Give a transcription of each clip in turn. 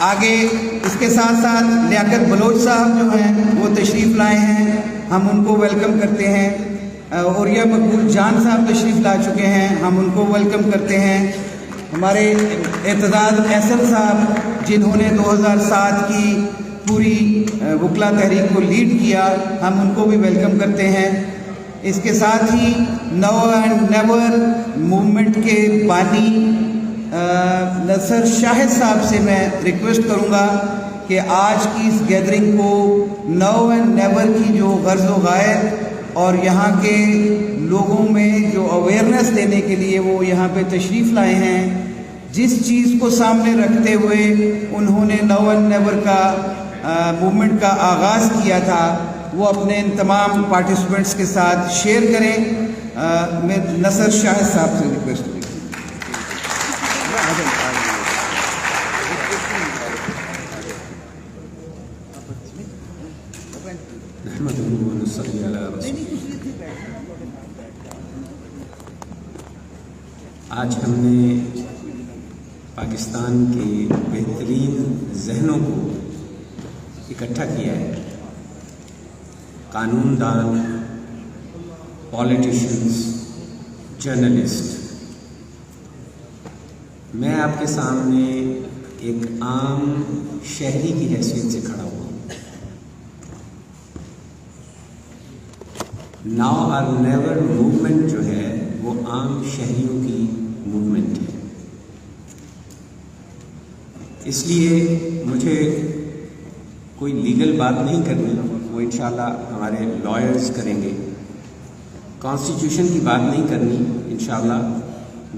آگے اس کے ساتھ ساتھ لیاقت بلوچ صاحب جو ہیں وہ تشریف لائے ہیں، ہم ان کو ویلکم کرتے ہیں۔ اوریہ مقبول جان صاحب تشریف لا چکے ہیں، ہم ان کو ویلکم کرتے ہیں۔ ہمارے اعتزاز احسن صاحب جنہوں نے 2007 کی پوری وکلا تحریک کو لیڈ کیا، ہم ان کو بھی ویلکم کرتے ہیں۔ اس کے ساتھ ہی نو اینڈ نیور موومنٹ کے بانی نصر شاہد صاحب سے میں ریکویسٹ کروں گا کہ آج کی اس گیدرنگ کو نو اینڈ نیور کی جو غرض و غایت اور یہاں کے لوگوں میں جو اویئرنیس دینے کے لیے وہ یہاں پہ تشریف لائے ہیں، جس چیز کو سامنے رکھتے ہوئے انہوں نے نو اینڈ نیور کا موومنٹ کا آغاز کیا تھا، وہ اپنے ان تمام پارٹیسپینٹس کے ساتھ شیئر کریں۔ میں نصر شاہد صاحب سے ریکویسٹ کروں۔ آج ہم نے پاکستان کے بہترین ذہنوں کو اکٹھا کیا ہے، قانون دان، پولیٹیشنز، جرنلسٹ۔ میں آپ کے سامنے ایک عام شہری کی حیثیت سے کھڑا ہوا ہوں۔ ناؤ اور نیور موومنٹ جو ہے وہ عام شہریوں کی موومنٹ ہے، اس لیے مجھے کوئی لیگل بات نہیں کرنی، وہ انشاءاللہ ہمارے لائرز کریں گے۔ کانسٹیٹیوشن کی بات نہیں کرنی، انشاءاللہ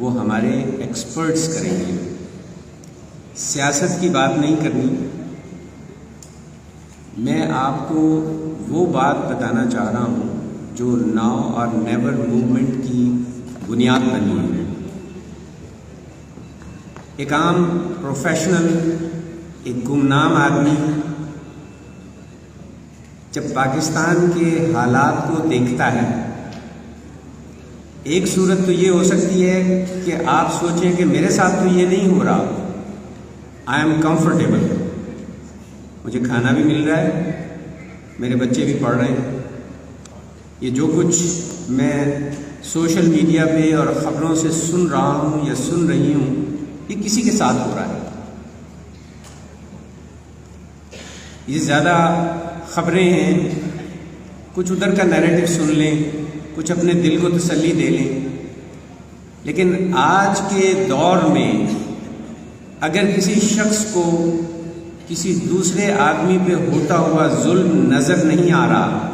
وہ ہمارے ایکسپرٹس کریں گے۔ سیاست کی بات نہیں کرنی، میں آپ کو وہ بات بتانا چاہ رہا ہوں جو ناؤ اور نیور موومنٹ کی بنیاد بنی ہے۔ ایک عام پروفیشنل، ایک گمنام آدمی جب پاکستان کے حالات کو دیکھتا ہے، ایک صورت تو یہ ہو سکتی ہے کہ آپ سوچیں کہ میرے ساتھ تو یہ نہیں ہو رہا، آئی ایم کمفرٹیبل، مجھے کھانا بھی مل رہا ہے، میرے بچے بھی پڑھ رہے ہیں، یہ جو کچھ میں سوشل میڈیا پہ اور خبروں سے سن رہا ہوں یا سن رہی ہوں، یہ کسی کے ساتھ ہو رہا ہے۔ یہ زیادہ خبریں ہیں، کچھ ادھر کا نیریٹو سن لیں، کچھ اپنے دل کو تسلی دے لیں، لیکن آج کے دور میں اگر کسی شخص کو کسی دوسرے آدمی پہ ہوتا ہوا ظلم نظر نہیں آ رہا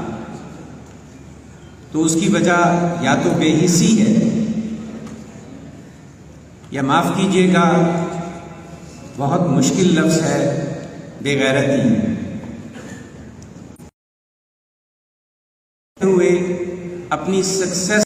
تو اس کی وجہ یا تو بے حسی ہے یا معاف کیجیے گا بہت مشکل لفظ ہے، بے غیرتی ہوئے اپنی سکسیس